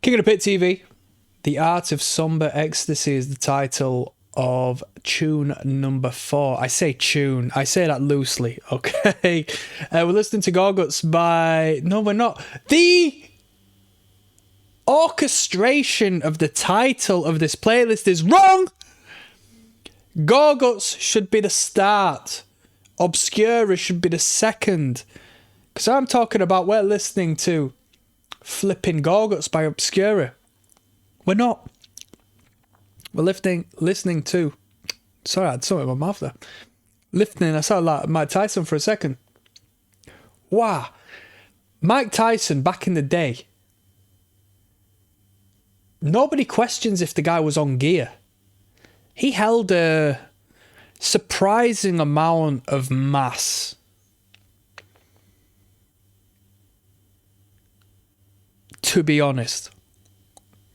King of the Pit TV. The Art of Sombre Ecstacy is the title of tune number 4. I say tune, I say that loosely, okay? We're listening to Gorguts by... No, we're not. The orchestration of the title of this playlist is wrong! Gorguts should be the start. Obscura should be the second. Because I'm talking about we're listening to flipping Gorguts by Obscura. We're not. We're listening to... Sorry, I had something in my mouth there. I sounded like Mike Tyson for a second. Wow. Mike Tyson, back in the day, nobody questions if the guy was on gear. He held a surprising amount of mass. To be honest.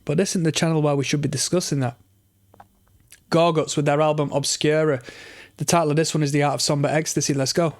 But this isn't the channel where we should be discussing that. Gorguts with their album Obscura. The title of this one is The Art of Sombre Ecstasy. Let's go.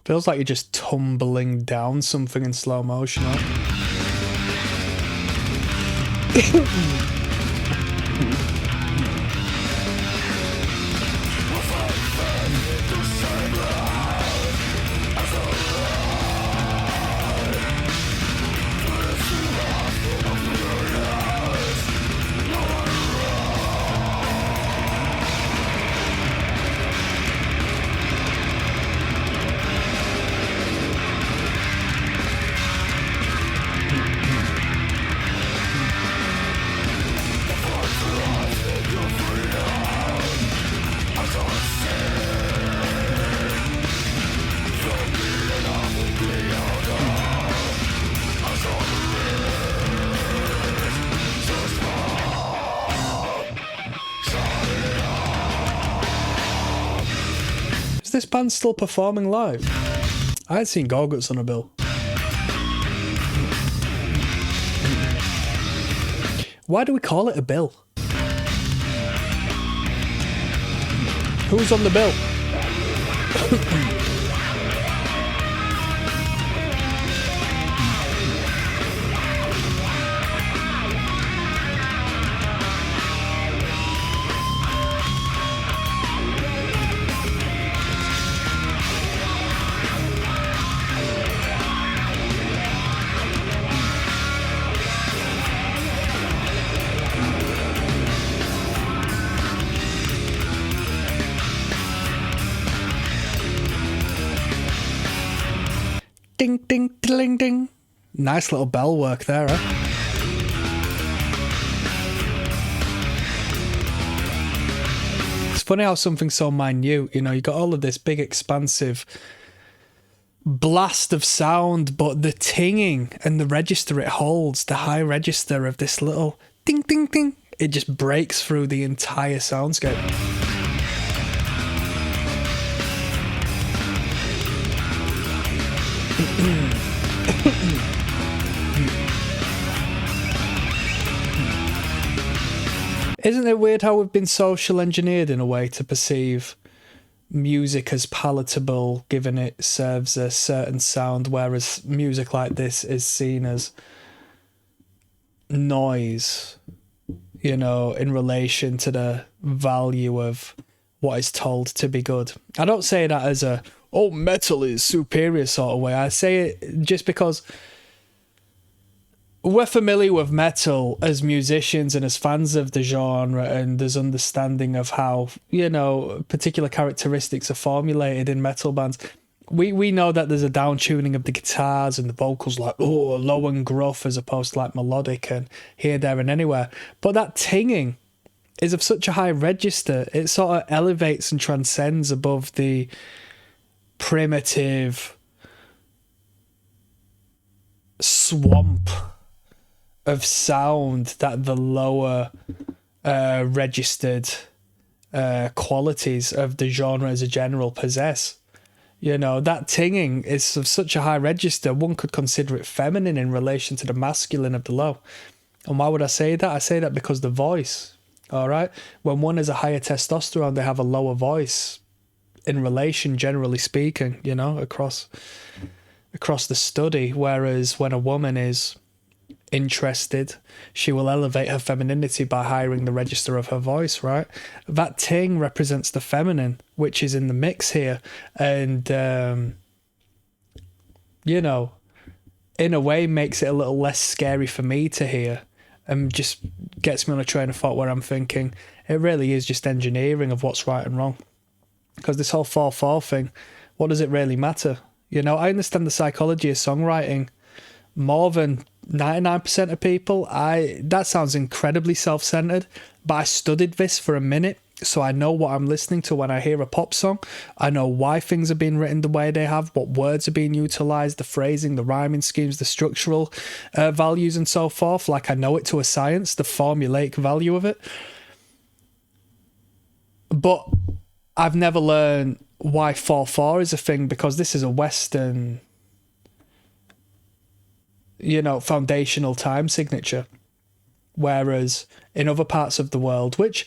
Feels like you're just tumbling down something in slow motion. Is this band still performing live? I had seen Gorguts on a bill. Why do we call it a bill? Who's on the bill? Ding, ding, ding, ding. Nice little bell work there, huh? It's funny how something so minute, you know, you got all of this big, expansive blast of sound, but the tinging and the register it holds, the high register of this little ding, ding, ding, it just breaks through the entire soundscape. Isn't it weird how we've been social engineered in a way to perceive music as palatable, given it serves a certain sound, whereas music like this is seen as noise, you know, in relation to the value of what is told to be good. I don't say that as a, oh, metal is superior sort of way. I say it just because we're familiar with metal as musicians and as fans of the genre, and there's understanding of how, you know, particular characteristics are formulated in metal bands. We know that there's a down tuning of the guitars and the vocals, like, oh, low and gruff as opposed to like melodic and here, there and anywhere. But that tinging is of such a high register, it sort of elevates and transcends above the primitive swamp of sound that the lower registered qualities of the genre as a general possess. You know, that tinging is of such a high register, one could consider it feminine in relation to the masculine of the low. And why would I say that? I say that because the voice, all right? When one has a higher testosterone, they have a lower voice in relation, generally speaking, you know, across the study. Whereas when a woman is interested, she will elevate her femininity by hiring the register of her voice, right? That ting represents the feminine, which is in the mix here. And, you know, in a way makes it a little less scary for me to hear, and just gets me on a train of thought where I'm thinking it really is just engineering of what's right and wrong. Because this whole 4/4 thing, what does it really matter? You know, I understand the psychology of songwriting more than 99% of people. That sounds incredibly self-centered, but I studied this for a minute, so I know what I'm listening to when I hear a pop song. I know why things are being written the way they have, what words are being utilized, the phrasing, the rhyming schemes, the structural values and so forth. Like, I know it to a science, the formulaic value of it. But I've never learned why 4/4 is a thing, because this is a Western, you know, foundational time signature. Whereas in other parts of the world, which,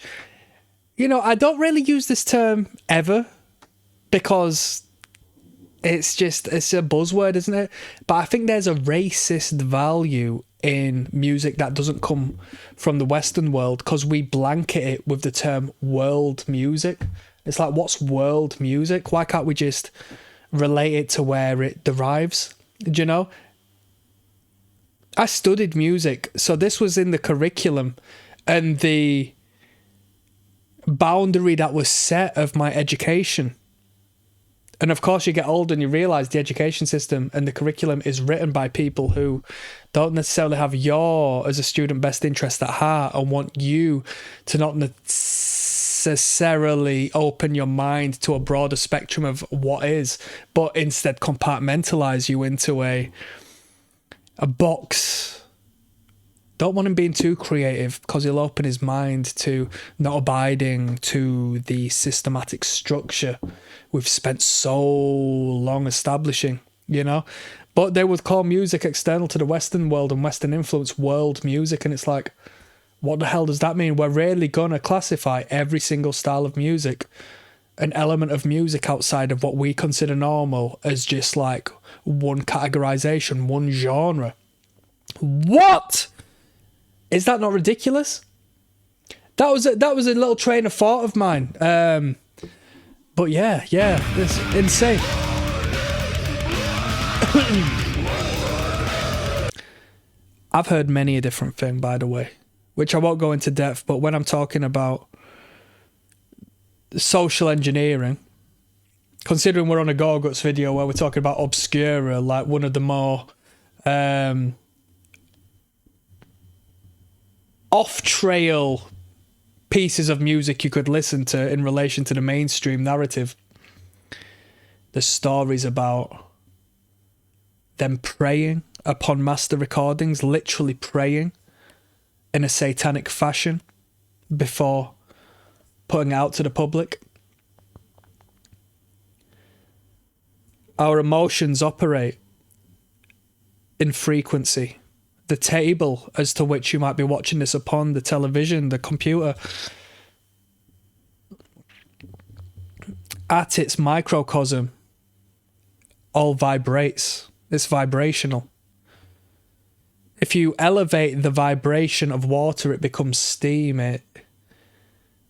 you know, I don't really use this term ever, because it's a buzzword, isn't it? But I think there's a racist value in music that doesn't come from the Western world, because we blanket it with the term world music. It's like, what's world music? Why can't we just relate it to where it derives? Do you know? I studied music, so this was in the curriculum, and the boundary that was set of my education. And of course, you get older and you realise the education system and the curriculum is written by people who don't necessarily have your, as a student, best interest at heart, and want you to not necessarily open your mind to a broader spectrum of what is, but instead compartmentalise you into a box. Don't want him being too creative, because he'll open his mind to not abiding to the systematic structure we've spent so long establishing, you know. But they would call music external to the Western world and Western influence world music, and it's like, what the hell does that mean? We're really gonna classify every single style of music, an element of music outside of what we consider normal, as just like one categorization, one genre. What? Is that not ridiculous? That was a little train of thought of mine. But yeah, it's insane. I've heard many a different thing, by the way, which I won't go into depth, but when I'm talking about social engineering, considering we're on a Gorguts video where we're talking about Obscura, like one of the more off-trail pieces of music you could listen to in relation to the mainstream narrative. The stories about them preying upon master recordings, literally praying in a satanic fashion before putting it out to the public. Our emotions operate in frequency. The table as to which you might be watching this upon, the television, the computer, at its microcosm, all vibrates. It's vibrational. If you elevate the vibration of water, it becomes steam. And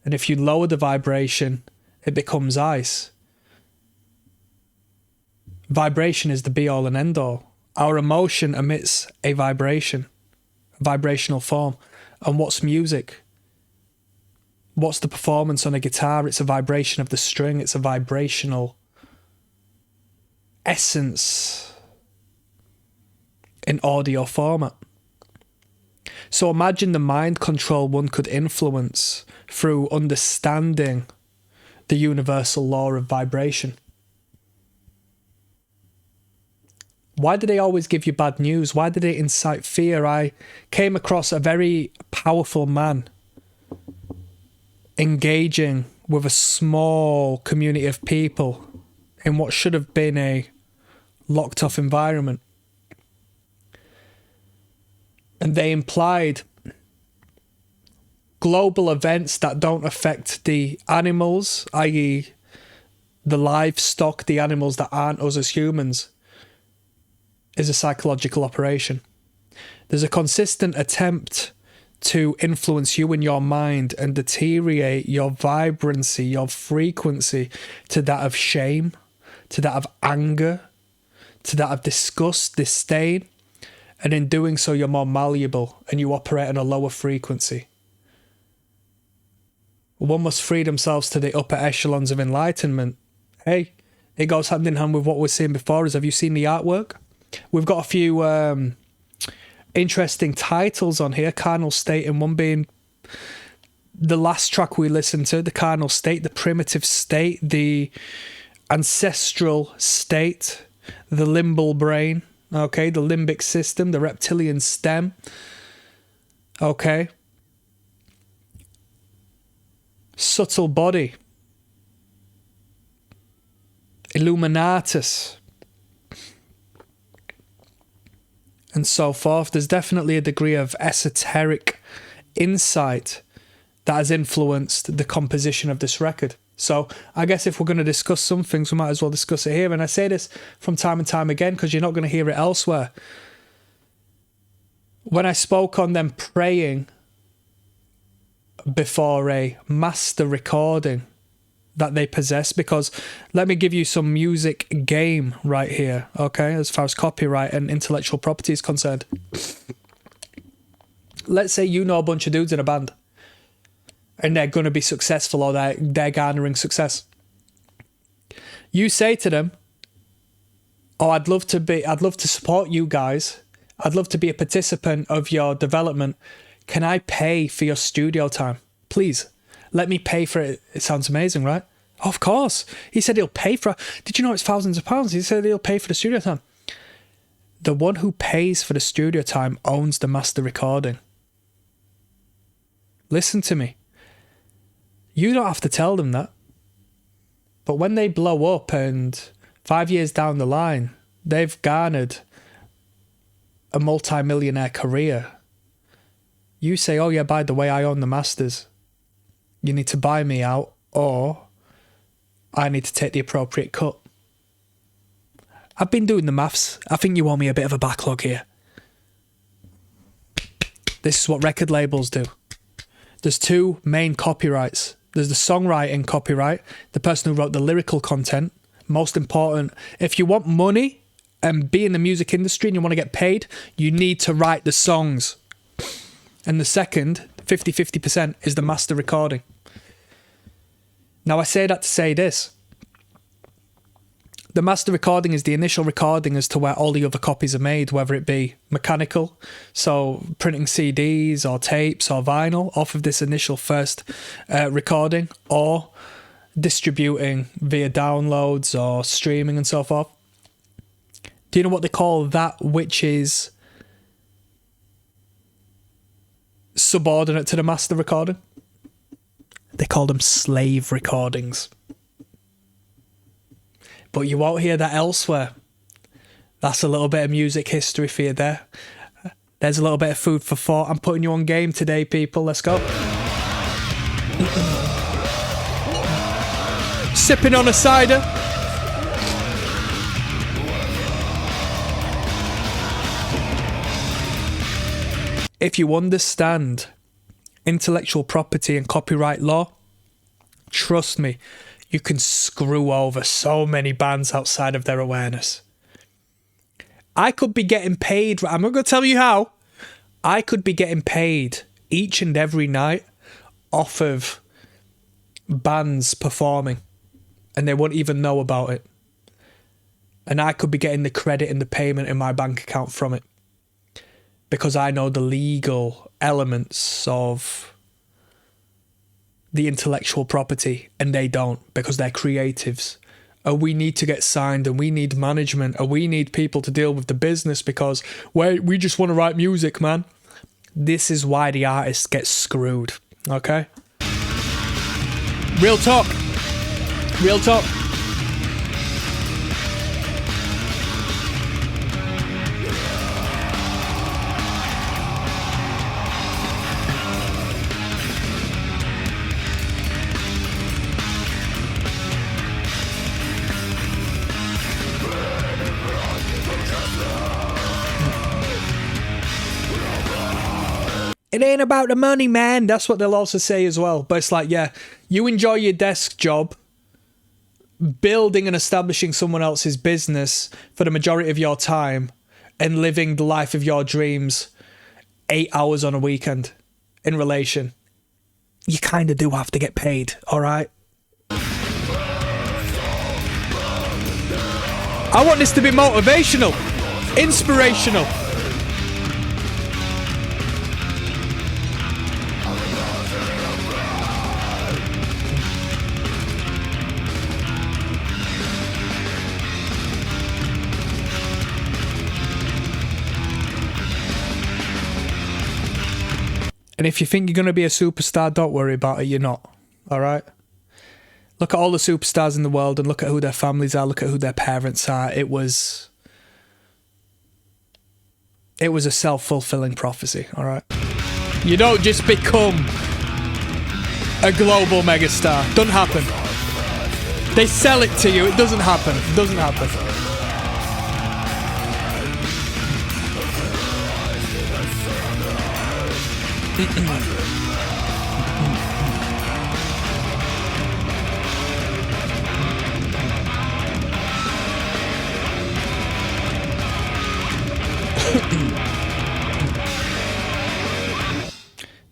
if you lower the vibration, it becomes ice. Vibration is the be-all and end-all. Our emotion emits a vibration, a vibrational form. And what's music? What's the performance on a guitar? It's a vibration of the string. It's a vibrational essence in audio format. So imagine the mind control one could influence through understanding the universal law of vibration. Why do they always give you bad news? Why do they incite fear? I came across a very powerful man engaging with a small community of people in what should have been a locked off environment. And they implied global events that don't affect the animals, i.e. the livestock, the animals that aren't us as humans, is a psychological operation. There's a consistent attempt to influence you in your mind and deteriorate your vibrancy, your frequency to that of shame, to that of anger, to that of disgust, disdain. And in doing so, you're more malleable and you operate on a lower frequency. One must free themselves to the upper echelons of enlightenment. Hey, it goes hand in hand with what we're seeing before us. Have you seen the artwork? We've got a few interesting titles on here. Carnal State, and one being the last track we listened to, the Carnal State, the Primitive State, the Ancestral State, the Limbal Brain, okay, the Limbic System, the Reptilian Stem, okay, Subtle Body, Illuminatus, and so forth. There's definitely a degree of esoteric insight that has influenced the composition of this record. So I guess if we're going to discuss some things, we might as well discuss it here. And I say this from time and time again because you're not going to hear it elsewhere. When I spoke on them praying before a master recording that they possess, because let me give you some music game right here, okay, as far as copyright and intellectual property is concerned. Let's say you know a bunch of dudes in a band and they're going to be successful, or they're garnering success. You say to them, oh, I'd love to support you guys. I'd love to be a participant of your development. Can I pay for your studio time? Please, let me pay for it. It sounds amazing, right? Oh, of course. He said he'll pay for it. Did you know it's thousands of pounds? He said he'll pay for the studio time. The one who pays for the studio time owns the master recording. Listen to me. You don't have to tell them that. But when they blow up and 5 years down the line, they've garnered a multi-millionaire career, you say, oh yeah, by the way, I own the masters. You need to buy me out, or I need to take the appropriate cut. I've been doing the maths. I think you owe me a bit of a backlog here. This is what record labels do. There's two main copyrights. There's the songwriting copyright, the person who wrote the lyrical content. Most important, if you want money and be in the music industry and you want to get paid, you need to write the songs. And the second, 50-50%, is the master recording. Now, I say that to say this. The master recording is the initial recording as to where all the other copies are made, whether it be mechanical, so printing CDs or tapes or vinyl off of this initial first recording, or distributing via downloads or streaming and so forth. Do you know what they call that which is subordinate to the master recording? They call them slave recordings. But you won't hear that elsewhere. That's a little bit of music history for you there. There's a little bit of food for thought. I'm putting you on game today, people. Let's go. Sipping on a cider. If you understand intellectual property and copyright law, trust me, you can screw over so many bands outside of their awareness. I could be getting paid, I'm not going to tell you how, I could be getting paid each and every night off of bands performing, and they won't even know about it. And I could be getting the credit and the payment in my bank account from it. because I know the legal elements of the intellectual property and they don't, because they're creatives. Or we need to get signed and we need management, or we need people to deal with the business because we just want to write music, man. This is why the artist gets screwed, okay? Real talk. Real talk. It ain't about the money, man. That's what they'll also say as well. But it's like, yeah, you enjoy your desk job, building and establishing someone else's business for the majority of your time and living the life of your dreams 8 hours on a weekend in relation. You kind of do have to get paid, all right? I want this to be motivational, inspirational. And if you think you're going to be a superstar, don't worry about it. You're not. All right? Look at all the superstars in the world and look at who their families are. Look at who their parents are. It was a self-fulfilling prophecy. All right? You don't just become a global megastar. Doesn't happen. They sell it to you. It doesn't happen. It doesn't happen.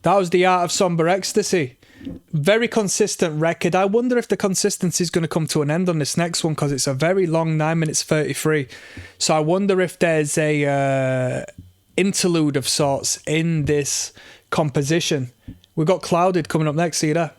That was the art of Sombre Ecstacy. Very consistent record. I wonder if the consistency is going to come to an end on this next one because it's a very long 9 minutes 33. So I wonder if there's a interlude of sorts in this composition. We've got Clouded coming up next. See you there.